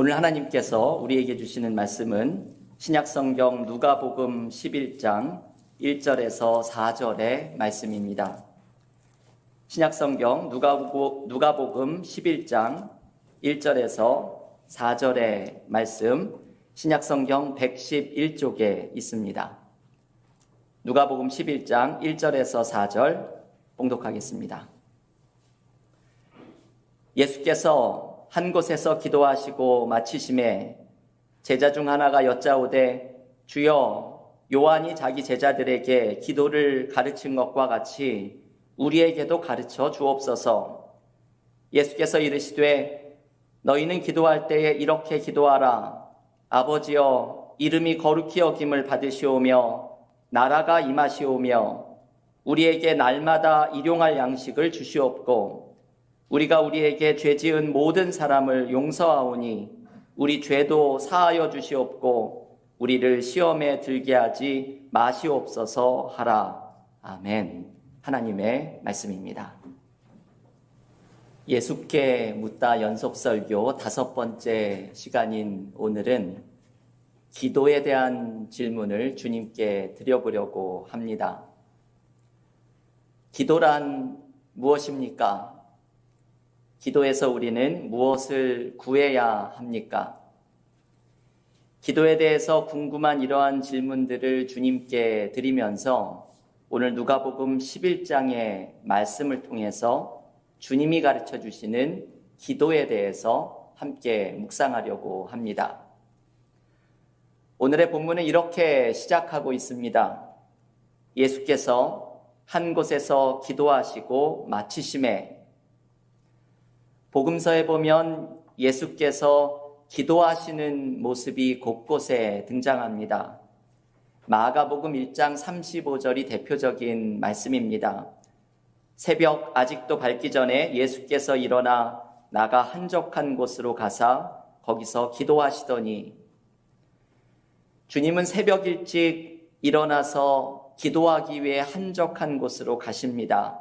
오늘 하나님께서 우리에게 주시는 말씀은 신약성경 누가복음 11장 1절에서 4절의 말씀입니다. 신약성경 누가복음 11장 1절에서 4절의 말씀, 신약성경 111쪽에 있습니다. 누가복음 11장 1절에서 4절 봉독하겠습니다. 예수께서 한 곳에서 기도하시고 마치심에 제자 중 하나가 여짜오되 주여, 요한이 자기 제자들에게 기도를 가르친 것과 같이 우리에게도 가르쳐 주옵소서. 예수께서 이르시되 너희는 기도할 때에 이렇게 기도하라. 아버지여, 이름이 거룩히 여김을 받으시오며 나라가 임하시오며 우리에게 날마다 일용할 양식을 주시옵고 우리가 우리에게 죄 지은 모든 사람을 용서하오니 우리 죄도 사하여 주시옵고 우리를 시험에 들게 하지 마시옵소서 하라. 아멘. 하나님의 말씀입니다. 예수께 묻다 연속설교 5번째 시간인 오늘은 기도에 대한 질문을 주님께 드려보려고 합니다. 기도란 무엇입니까? 기도에서 우리는 무엇을 구해야 합니까? 기도에 대해서 궁금한 이러한 질문들을 주님께 드리면서 오늘 누가복음 11장의 말씀을 통해서 주님이 가르쳐 주시는 기도에 대해서 함께 묵상하려고 합니다. 오늘의 본문은 이렇게 시작하고 있습니다. 예수께서 한 곳에서 기도하시고 마치심에, 복음서에 보면 예수께서 기도하시는 모습이 곳곳에 등장합니다. 마가복음 1장 35절이 대표적인 말씀입니다. 새벽 아직도 밝기 전에 예수께서 일어나 나가 한적한 곳으로 가사 거기서 기도하시더니, 주님은 새벽 일찍 일어나서 기도하기 위해 한적한 곳으로 가십니다.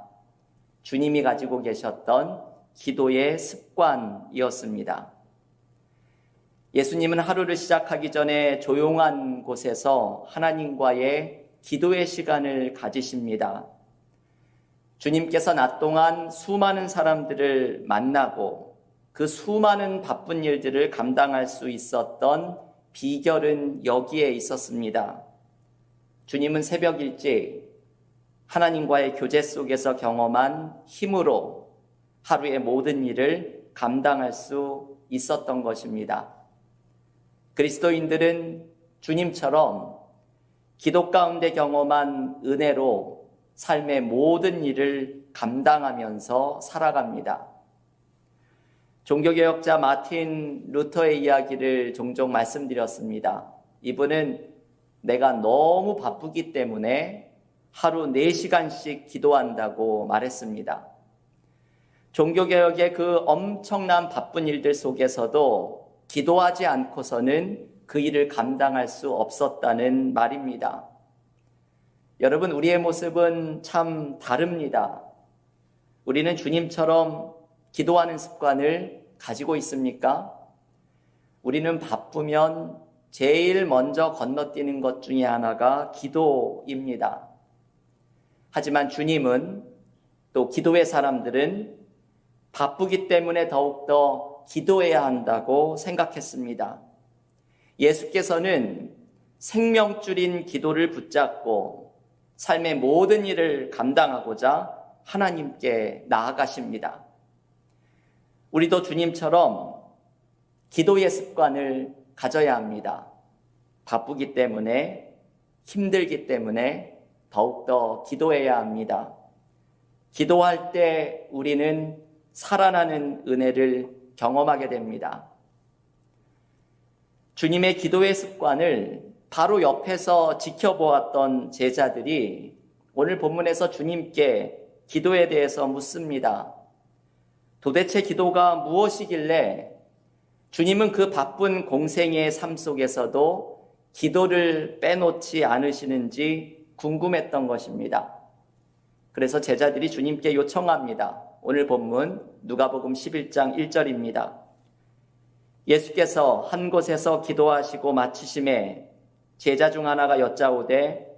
주님이 가지고 계셨던 기도의 습관이었습니다. 예수님은 하루를 시작하기 전에 조용한 곳에서 하나님과의 기도의 시간을 가지십니다. 주님께서 낮 동안 수많은 사람들을 만나고 그 수많은 바쁜 일들을 감당할 수 있었던 비결은 여기에 있었습니다. 주님은 새벽 일찍 하나님과의 교제 속에서 경험한 힘으로 하루의 모든 일을 감당할 수 있었던 것입니다. 그리스도인들은 주님처럼 기도 가운데 경험한 은혜로 삶의 모든 일을 감당하면서 살아갑니다. 종교개혁자 마틴 루터의 이야기를 종종 말씀드렸습니다. 이분은 내가 너무 바쁘기 때문에 하루 4시간씩 기도한다고 말했습니다. 종교개혁의 그 엄청난 바쁜 일들 속에서도 기도하지 않고서는 그 일을 감당할 수 없었다는 말입니다. 여러분, 우리의 모습은 참 다릅니다. 우리는 주님처럼 기도하는 습관을 가지고 있습니까? 우리는 바쁘면 제일 먼저 건너뛰는 것 중에 하나가 기도입니다. 하지만 주님은, 또 기도의 사람들은 바쁘기 때문에 더욱더 기도해야 한다고 생각했습니다. 예수께서는 생명줄인 기도를 붙잡고 삶의 모든 일을 감당하고자 하나님께 나아가십니다. 우리도 주님처럼 기도의 습관을 가져야 합니다. 바쁘기 때문에, 힘들기 때문에 더욱더 기도해야 합니다. 기도할 때 우리는 살아나는 은혜를 경험하게 됩니다. 주님의 기도의 습관을 바로 옆에서 지켜보았던 제자들이 오늘 본문에서 주님께 기도에 대해서 묻습니다. 도대체 기도가 무엇이길래 주님은 그 바쁜 공생의 삶 속에서도 기도를 빼놓지 않으시는지 궁금했던 것입니다. 그래서 제자들이 주님께 요청합니다. 오늘 본문 누가복음 11장 1절입니다. 예수께서 한 곳에서 기도하시고 마치심에 제자 중 하나가 여짜오되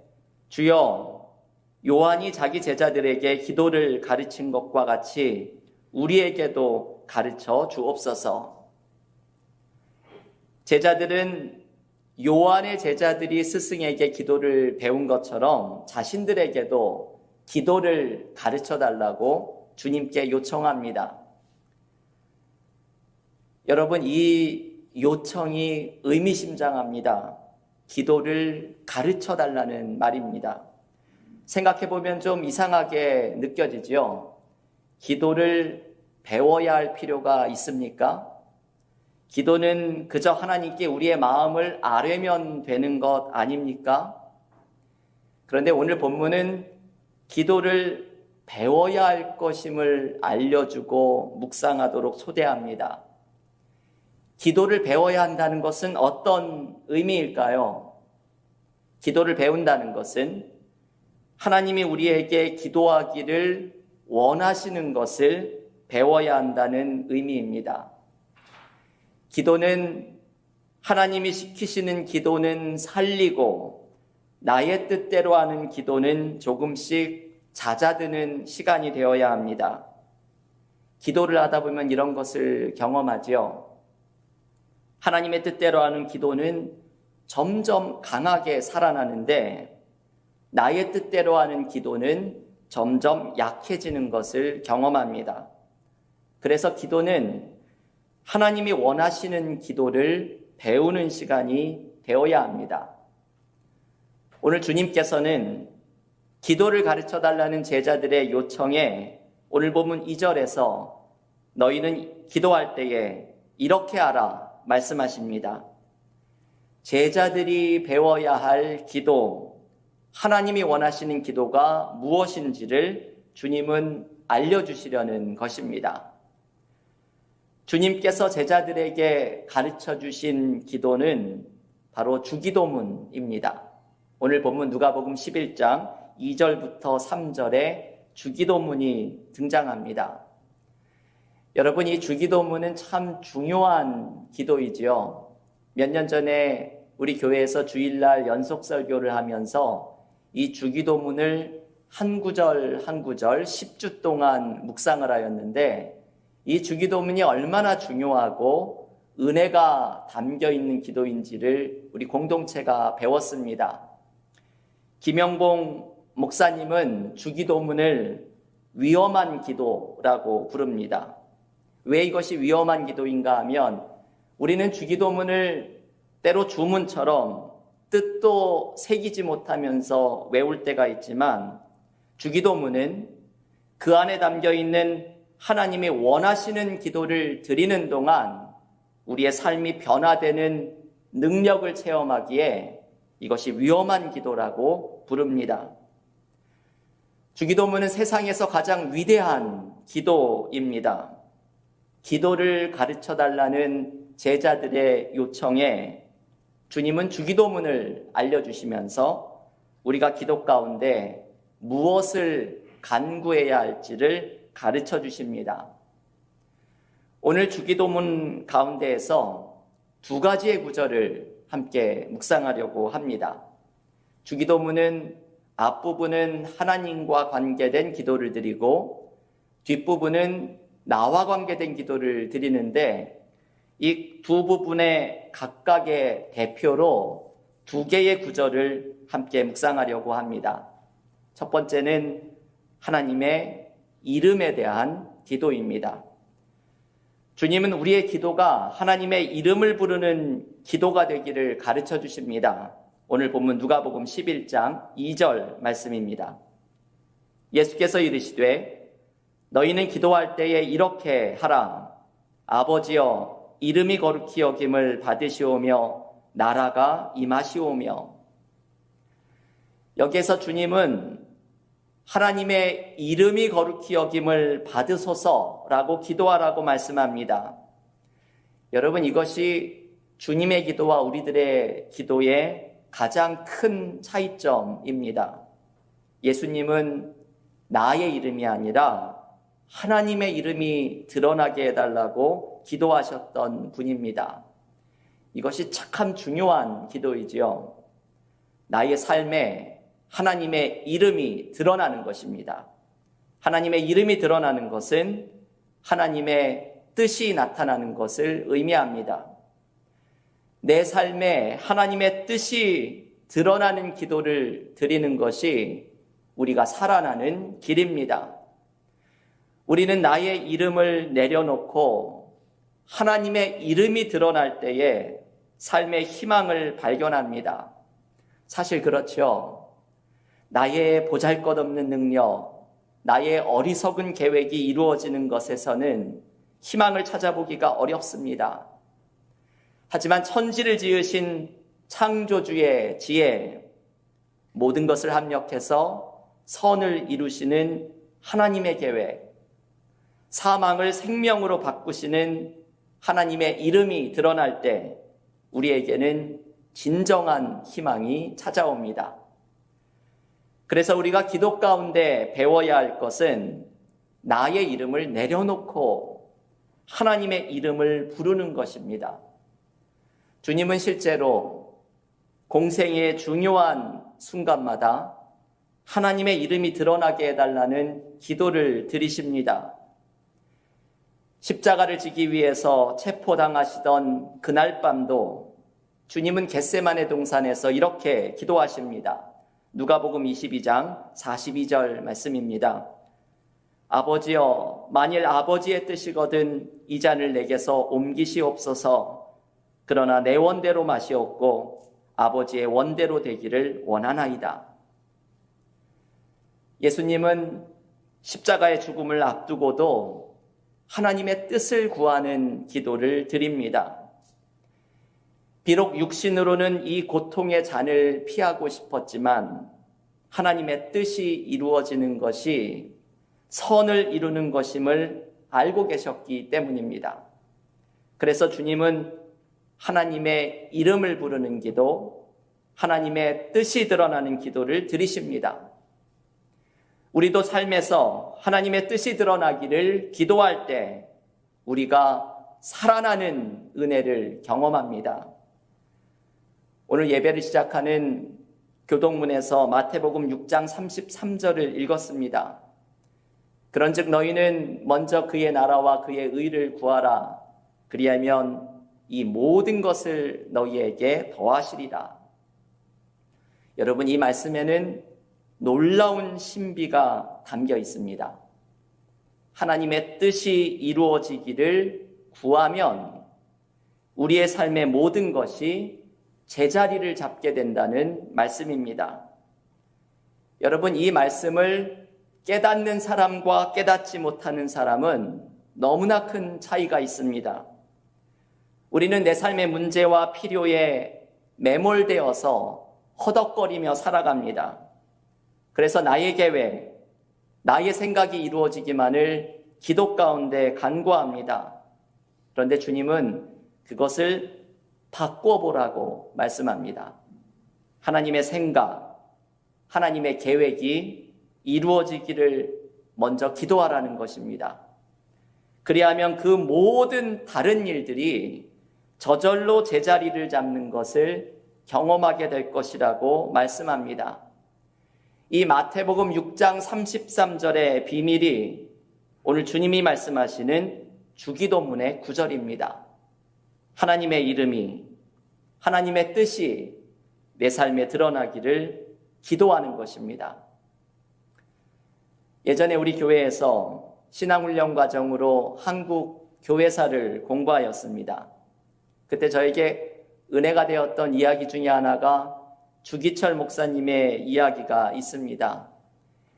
주여, 요한이 자기 제자들에게 기도를 가르친 것과 같이 우리에게도 가르쳐 주옵소서. 제자들은 요한의 제자들이 스승에게 기도를 배운 것처럼 자신들에게도 기도를 가르쳐 달라고 주님께 요청합니다. 여러분, 이 요청이 의미심장합니다. 기도를 가르쳐 달라는 말입니다. 생각해보면 좀 이상하게 느껴지죠? 기도를 배워야 할 필요가 있습니까? 기도는 그저 하나님께 우리의 마음을 아뢰면 되는 것 아닙니까? 그런데 오늘 본문은 기도를 배워야 할 것임을 알려주고 묵상하도록 초대합니다. 기도를 배워야 한다는 것은 어떤 의미일까요? 기도를 배운다는 것은 하나님이 우리에게 기도하기를 원하시는 것을 배워야 한다는 의미입니다. 기도는 하나님이 시키시는 기도는 살리고 나의 뜻대로 하는 기도는 조금씩 잦아드는 시간이 되어야 합니다. 기도를 하다 보면 이런 것을 경험하죠. 하나님의 뜻대로 하는 기도는 점점 강하게 살아나는데 나의 뜻대로 하는 기도는 점점 약해지는 것을 경험합니다. 그래서 기도는 하나님이 원하시는 기도를 배우는 시간이 되어야 합니다. 오늘 주님께서는 기도를 가르쳐 달라는 제자들의 요청에 오늘 본문 2절에서 너희는 기도할 때에 이렇게 하라 말씀하십니다. 제자들이 배워야 할 기도, 하나님이 원하시는 기도가 무엇인지를 주님은 알려주시려는 것입니다. 주님께서 제자들에게 가르쳐 주신 기도는 바로 주기도문입니다. 오늘 본문 누가복음 11장 2절부터 3절에 주기도문이 등장합니다. 여러분, 이 주기도문은 참 중요한 기도이지요. 몇 년 전에 우리 교회에서 주일날 연속 설교를 하면서 이 주기도문을 한 구절 한 구절 10주 동안 묵상을 하였는데 이 주기도문이 얼마나 중요하고 은혜가 담겨 있는 기도인지를 우리 공동체가 배웠습니다. 김영봉 목사님은 주기도문을 위험한 기도라고 부릅니다. 왜 이것이 위험한 기도인가 하면 우리는 주기도문을 때로 주문처럼 뜻도 새기지 못하면서 외울 때가 있지만 주기도문은 그 안에 담겨 있는 하나님이 원하시는 기도를 드리는 동안 우리의 삶이 변화되는 능력을 체험하기에 이것이 위험한 기도라고 부릅니다. 주기도문은 세상에서 가장 위대한 기도입니다. 기도를 가르쳐 달라는 제자들의 요청에 주님은 주기도문을 알려주시면서 우리가 기도 가운데 무엇을 간구해야 할지를 가르쳐 주십니다. 오늘 주기도문 가운데에서 두 가지의 구절을 함께 묵상하려고 합니다. 주기도문은 앞부분은 하나님과 관계된 기도를 드리고 뒷부분은 나와 관계된 기도를 드리는데 이 두 부분의 각각의 대표로 두 개의 구절을 함께 묵상하려고 합니다. 첫 번째는 하나님의 이름에 대한 기도입니다. 주님은 우리의 기도가 하나님의 이름을 부르는 기도가 되기를 가르쳐 주십니다. 오늘 본문 누가복음 11장 2절 말씀입니다. 예수께서 이르시되 너희는 기도할 때에 이렇게 하라. 아버지여 이름이 거룩히 여김을 받으시오며 나라가 임하시오며. 여기에서 주님은 하나님의 이름이 거룩히 여김을 받으소서라고 기도하라고 말씀합니다. 여러분, 이것이 주님의 기도와 우리들의 기도의 가장 큰 차이점입니다. 예수님은 나의 이름이 아니라 하나님의 이름이 드러나게 해달라고 기도하셨던 분입니다. 이것이 참 중요한 기도이지요. 나의 삶에 하나님의 이름이 드러나는 것입니다. 하나님의 이름이 드러나는 것은 하나님의 뜻이 나타나는 것을 의미합니다. 내 삶에 하나님의 뜻이 드러나는 기도를 드리는 것이 우리가 살아나는 길입니다. 우리는 나의 이름을 내려놓고 하나님의 이름이 드러날 때에 삶의 희망을 발견합니다. 사실 그렇죠. 나의 보잘것없는 능력, 나의 어리석은 계획이 이루어지는 것에서는 희망을 찾아보기가 어렵습니다. 하지만 천지를 지으신 창조주의 지혜, 모든 것을 합력해서 선을 이루시는 하나님의 계획, 사망을 생명으로 바꾸시는 하나님의 이름이 드러날 때 우리에게는 진정한 희망이 찾아옵니다. 그래서 우리가 기도 가운데 배워야 할 것은 나의 이름을 내려놓고 하나님의 이름을 부르는 것입니다. 주님은 실제로 공생의 중요한 순간마다 하나님의 이름이 드러나게 해달라는 기도를 드리십니다. 십자가를 지기 위해서 체포당하시던 그날 밤도 주님은 겟세마네 동산에서 이렇게 기도하십니다. 누가복음 22장 42절 말씀입니다. 아버지여, 만일 아버지의 뜻이거든 이 잔을 내게서 옮기시옵소서. 그러나 내 원대로 마시옵고 아버지의 원대로 되기를 원하나이다. 예수님은 십자가의 죽음을 앞두고도 하나님의 뜻을 구하는 기도를 드립니다. 비록 육신으로는 이 고통의 잔을 피하고 싶었지만 하나님의 뜻이 이루어지는 것이 선을 이루는 것임을 알고 계셨기 때문입니다. 그래서 주님은 하나님의 이름을 부르는 기도, 하나님의 뜻이 드러나는 기도를 드리십니다. 우리도 삶에서 하나님의 뜻이 드러나기를 기도할 때 우리가 살아나는 은혜를 경험합니다. 오늘 예배를 시작하는 교동문에서 마태복음 6장 33절을 읽었습니다. 그런즉 너희는 먼저 그의 나라와 그의 의를 구하라. 그리하면 이 모든 것을 너희에게 더하시리라. 여러분, 이 말씀에는 놀라운 신비가 담겨 있습니다. 하나님의 뜻이 이루어지기를 구하면 우리의 삶의 모든 것이 제자리를 잡게 된다는 말씀입니다. 여러분, 이 말씀을 깨닫는 사람과 깨닫지 못하는 사람은 너무나 큰 차이가 있습니다. 우리는 내 삶의 문제와 필요에 매몰되어서 허덕거리며 살아갑니다. 그래서 나의 계획, 나의 생각이 이루어지기만을 기도 가운데 간구합니다. 그런데 주님은 그것을 바꿔보라고 말씀합니다. 하나님의 생각, 하나님의 계획이 이루어지기를 먼저 기도하라는 것입니다. 그리하면 그 모든 다른 일들이 저절로 제자리를 잡는 것을 경험하게 될 것이라고 말씀합니다. 이 마태복음 6장 33절의 비밀이 오늘 주님이 말씀하시는 주기도문의 구절입니다. 하나님의 이름이, 하나님의 뜻이 내 삶에 드러나기를 기도하는 것입니다. 예전에 우리 교회에서 신앙훈련 과정으로 한국 교회사를 공부하였습니다. 그때 저에게 은혜가 되었던 이야기 중에 하나가 주기철 목사님의 이야기가 있습니다.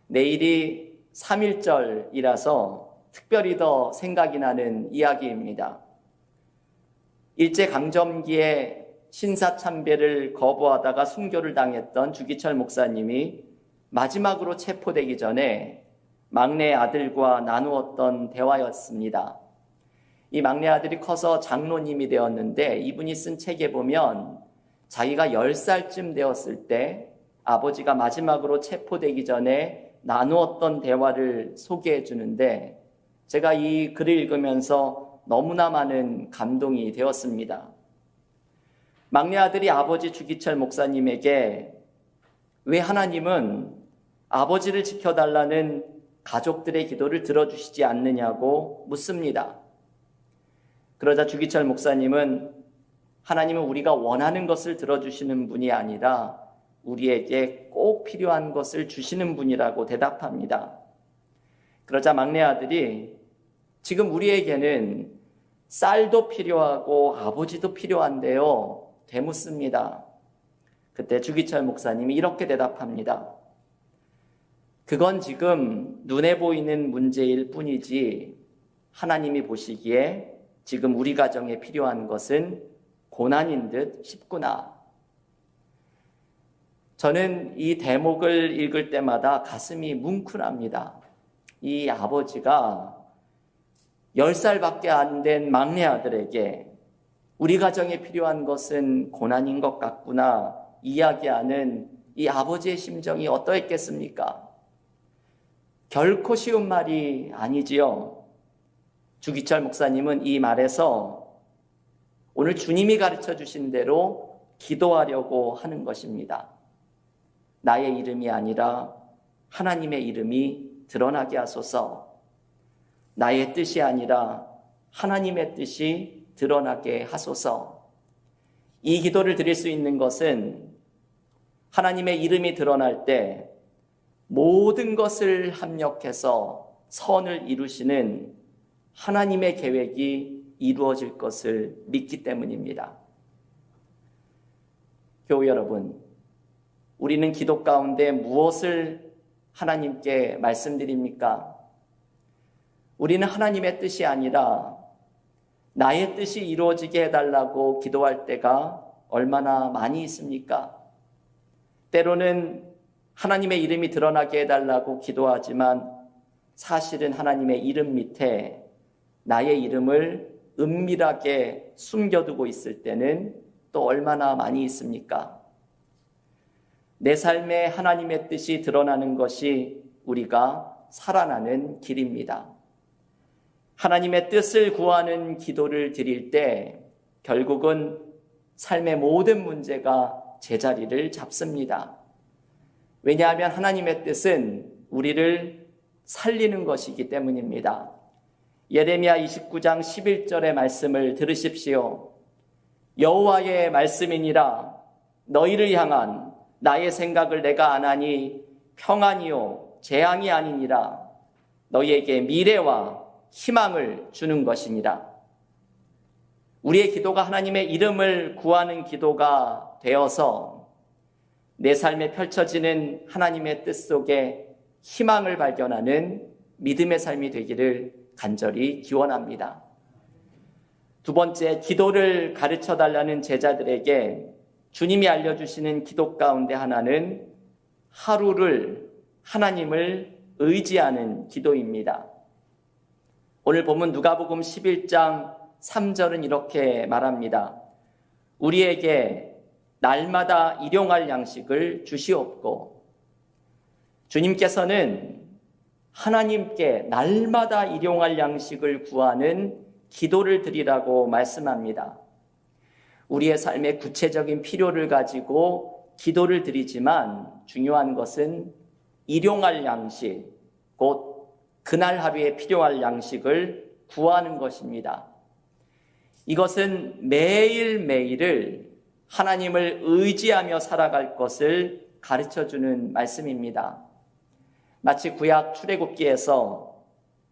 내일이 3.1절이라서 특별히 더 생각이 나는 이야기입니다. 일제강점기에 신사참배를 거부하다가 순교를 당했던 주기철 목사님이 마지막으로 체포되기 전에 막내 아들과 나누었던 대화였습니다. 이 막내 아들이 커서 장로님이 되었는데 이분이 쓴 책에 보면 자기가 10살쯤 되었을 때 아버지가 마지막으로 체포되기 전에 나누었던 대화를 소개해 주는데 제가 이 글을 읽으면서 너무나 많은 감동이 되었습니다. 막내 아들이 아버지 주기철 목사님에게 왜 하나님은 아버지를 지켜달라는 가족들의 기도를 들어주시지 않느냐고 묻습니다. 그러자 주기철 목사님은 하나님은 우리가 원하는 것을 들어주시는 분이 아니라 우리에게 꼭 필요한 것을 주시는 분이라고 대답합니다. 그러자 막내 아들이 지금 우리에게는 쌀도 필요하고 아버지도 필요한데요, 되묻습니다. 그때 주기철 목사님이 이렇게 대답합니다. 그건 지금 눈에 보이는 문제일 뿐이지 하나님이 보시기에 지금 우리 가정에 필요한 것은 고난인 듯 싶구나. 저는 이 대목을 읽을 때마다 가슴이 뭉클합니다. 이 아버지가 10살밖에 안 된 막내 아들에게 우리 가정에 필요한 것은 고난인 것 같구나 이야기하는 이 아버지의 심정이 어떠했겠습니까? 결코 쉬운 말이 아니지요. 주기철 목사님은 이 말에서 오늘 주님이 가르쳐 주신 대로 기도하려고 하는 것입니다. 나의 이름이 아니라 하나님의 이름이 드러나게 하소서. 나의 뜻이 아니라 하나님의 뜻이 드러나게 하소서. 이 기도를 드릴 수 있는 것은 하나님의 이름이 드러날 때 모든 것을 합력해서 선을 이루시는 하나님의 계획이 이루어질 것을 믿기 때문입니다. 교우 여러분, 우리는 기도 가운데 무엇을 하나님께 말씀드립니까? 우리는 하나님의 뜻이 아니라 나의 뜻이 이루어지게 해달라고 기도할 때가 얼마나 많이 있습니까? 때로는 하나님의 이름이 드러나게 해달라고 기도하지만 사실은 하나님의 이름 밑에 나의 이름을 은밀하게 숨겨두고 있을 때는 또 얼마나 많이 있습니까? 내 삶에 하나님의 뜻이 드러나는 것이 우리가 살아나는 길입니다. 하나님의 뜻을 구하는 기도를 드릴 때 결국은 삶의 모든 문제가 제자리를 잡습니다. 왜냐하면 하나님의 뜻은 우리를 살리는 것이기 때문입니다. 예레미야 29장 11절의 말씀을 들으십시오. 여호와의 말씀이니라. 너희를 향한 나의 생각을 내가 아나니 평안이요 재앙이 아니니라. 너희에게 미래와 희망을 주는 것이니라. 우리의 기도가 하나님의 이름을 구하는 기도가 되어서 내 삶에 펼쳐지는 하나님의 뜻 속에 희망을 발견하는 믿음의 삶이 되기를 간절히 기원합니다. 두 번째, 기도를 가르쳐달라는 제자들에게 주님이 알려주시는 기도 가운데 하나는 하루를 하나님을 의지하는 기도입니다. 오늘 본문 누가복음 11장 3절은 이렇게 말합니다. 우리에게 날마다 일용할 양식을 주시옵고. 주님께서는 하나님께 날마다 일용할 양식을 구하는 기도를 드리라고 말씀합니다. 우리의 삶의 구체적인 필요를 가지고 기도를 드리지만 중요한 것은 일용할 양식, 곧 그날 하루에 필요할 양식을 구하는 것입니다. 이것은 매일매일을 하나님을 의지하며 살아갈 것을 가르쳐주는 말씀입니다. 마치 구약 출애굽기에서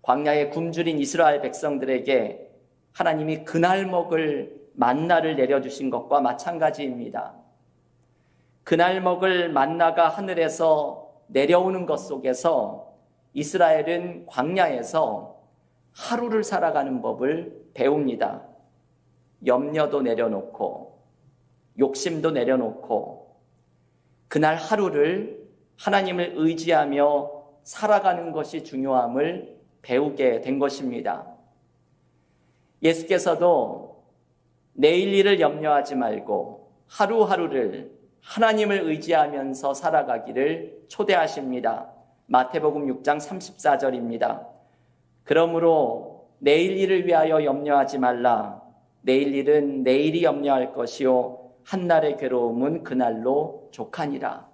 광야에 굶주린 이스라엘 백성들에게 하나님이 그날 먹을 만나를 내려주신 것과 마찬가지입니다. 그날 먹을 만나가 하늘에서 내려오는 것 속에서 이스라엘은 광야에서 하루를 살아가는 법을 배웁니다. 염려도 내려놓고 욕심도 내려놓고 그날 하루를 하나님을 의지하며 살아가는 것이 중요함을 배우게 된 것입니다. 예수께서도 내일 일을 염려하지 말고 하루하루를 하나님을 의지하면서 살아가기를 초대하십니다. 마태복음 6장 34절입니다. 그러므로 내일 일을 위하여 염려하지 말라. 내일 일은 내일이 염려할 것이요 한날의 괴로움은 그날로 족하니라.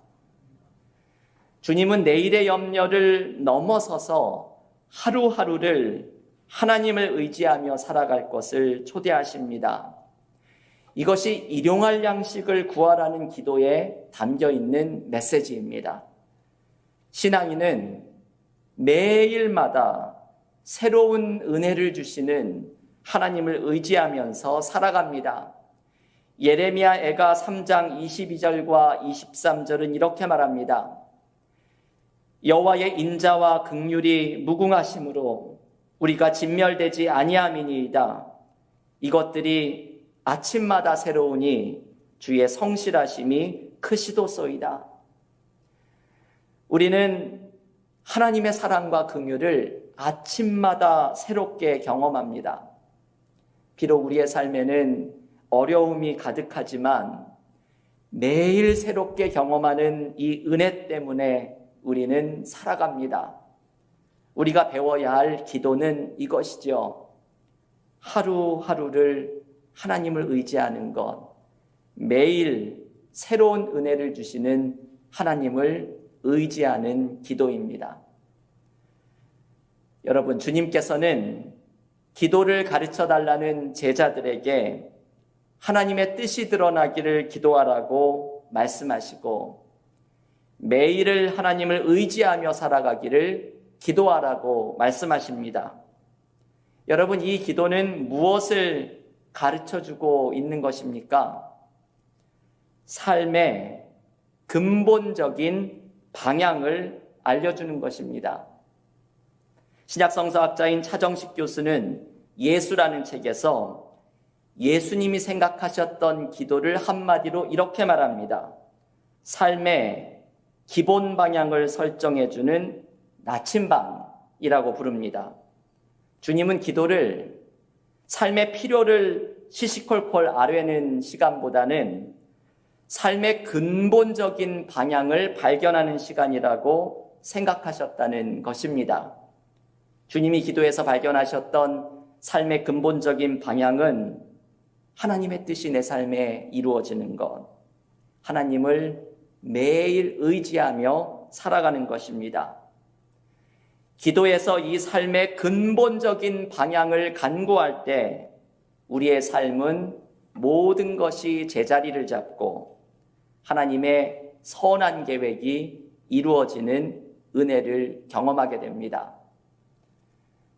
주님은 내일의 염려를 넘어서서 하루하루를 하나님을 의지하며 살아갈 것을 초대하십니다. 이것이 일용할 양식을 구하라는 기도에 담겨 있는 메시지입니다. 신앙인은 매일마다 새로운 은혜를 주시는 하나님을 의지하면서 살아갑니다. 예레미야 애가 3장 22절과 23절은 이렇게 말합니다. 여호와의 인자와 긍휼이 무궁하심으로 우리가 진멸되지 아니함이니이다. 이것들이 아침마다 새로우니 주의 성실하심이 크시도소이다. 우리는 하나님의 사랑과 긍휼을 아침마다 새롭게 경험합니다. 비록 우리의 삶에는 어려움이 가득하지만 매일 새롭게 경험하는 이 은혜 때문에 우리는 살아갑니다. 우리가 배워야 할 기도는 이것이죠. 하루하루를 하나님을 의지하는 것, 매일 새로운 은혜를 주시는 하나님을 의지하는 기도입니다. 여러분, 주님께서는 기도를 가르쳐달라는 제자들에게 하나님의 뜻이 드러나기를 기도하라고 말씀하시고 매일을 하나님을 의지하며 살아가기를 기도하라고 말씀하십니다. 여러분, 이 기도는 무엇을 가르쳐주고 있는 것입니까? 삶의 근본적인 방향을 알려주는 것입니다. 신약성서학자인 차정식 교수는 예수라는 책에서 예수님이 생각하셨던 기도를 한마디로 이렇게 말합니다. 삶의 기본 방향을 설정해주는 나침반이라고 부릅니다. 주님은 기도를 삶의 필요를 시시콜콜 아뢰는 시간보다는 삶의 근본적인 방향을 발견하는 시간이라고 생각하셨다는 것입니다. 주님이 기도에서 발견하셨던 삶의 근본적인 방향은 하나님의 뜻이 내 삶에 이루어지는 것, 하나님을 매일 의지하며 살아가는 것입니다. 기도에서 이 삶의 근본적인 방향을 간구할 때 우리의 삶은 모든 것이 제자리를 잡고 하나님의 선한 계획이 이루어지는 은혜를 경험하게 됩니다.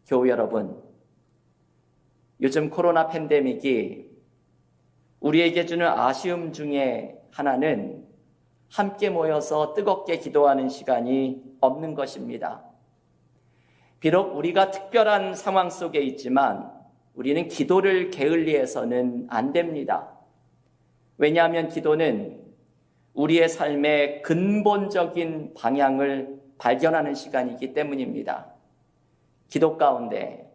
교우 여러분, 요즘 코로나 팬데믹이 우리에게 주는 아쉬움 중에 하나는 함께 모여서 뜨겁게 기도하는 시간이 없는 것입니다. 비록 우리가 특별한 상황 속에 있지만 우리는 기도를 게을리해서는 안 됩니다. 왜냐하면 기도는 우리의 삶의 근본적인 방향을 발견하는 시간이기 때문입니다. 기도 가운데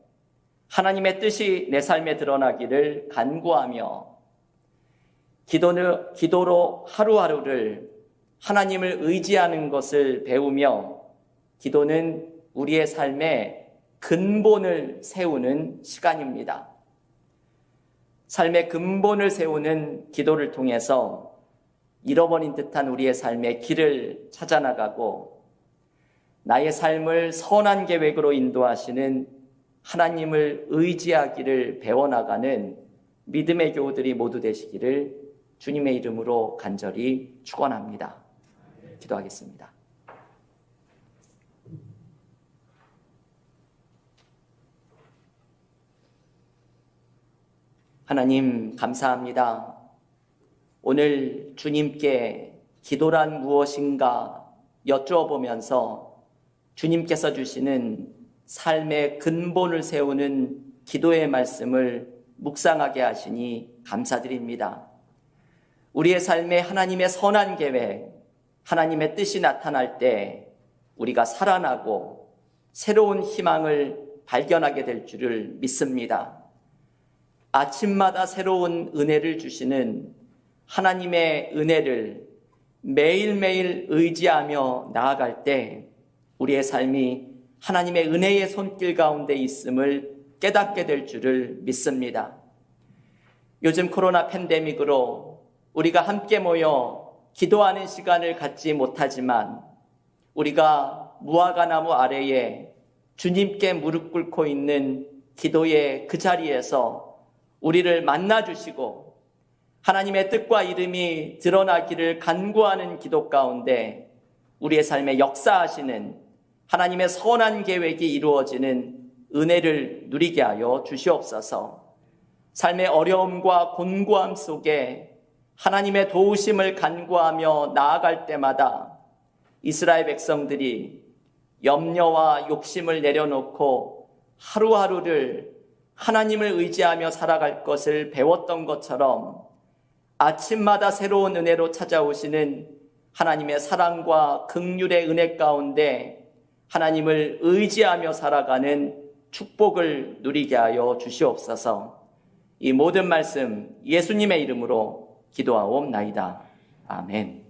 하나님의 뜻이 내 삶에 드러나기를 간구하며 기도로 하루하루를 하나님을 의지하는 것을 배우며 기도는 우리의 삶의 근본을 세우는 시간입니다. 삶의 근본을 세우는 기도를 통해서 잃어버린 듯한 우리의 삶의 길을 찾아나가고 나의 삶을 선한 계획으로 인도하시는 하나님을 의지하기를 배워나가는 믿음의 교우들이 모두 되시기를 주님의 이름으로 간절히 축원합니다. 기도하겠습니다. 하나님 감사합니다. 오늘 주님께 기도란 무엇인가 여쭈어보면서 주님께서 주시는 삶의 근본을 세우는 기도의 말씀을 묵상하게 하시니 감사드립니다. 우리의 삶에 하나님의 선한 계획, 하나님의 뜻이 나타날 때 우리가 살아나고 새로운 희망을 발견하게 될 줄을 믿습니다. 아침마다 새로운 은혜를 주시는 하나님의 은혜를 매일매일 의지하며 나아갈 때 우리의 삶이 하나님의 은혜의 손길 가운데 있음을 깨닫게 될 줄을 믿습니다. 요즘 코로나 팬데믹으로 우리가 함께 모여 기도하는 시간을 갖지 못하지만 우리가 무화과나무 아래에 주님께 무릎 꿇고 있는 기도의 그 자리에서 우리를 만나주시고 하나님의 뜻과 이름이 드러나기를 간구하는 기도 가운데 우리의 삶에 역사하시는 하나님의 선한 계획이 이루어지는 은혜를 누리게 하여 주시옵소서. 삶의 어려움과 곤고함 속에 하나님의 도우심을 간구하며 나아갈 때마다 이스라엘 백성들이 염려와 욕심을 내려놓고 하루하루를 하나님을 의지하며 살아갈 것을 배웠던 것처럼 아침마다 새로운 은혜로 찾아오시는 하나님의 사랑과 긍휼의 은혜 가운데 하나님을 의지하며 살아가는 축복을 누리게 하여 주시옵소서. 이 모든 말씀 예수님의 이름으로 기도하옵나이다. 아멘.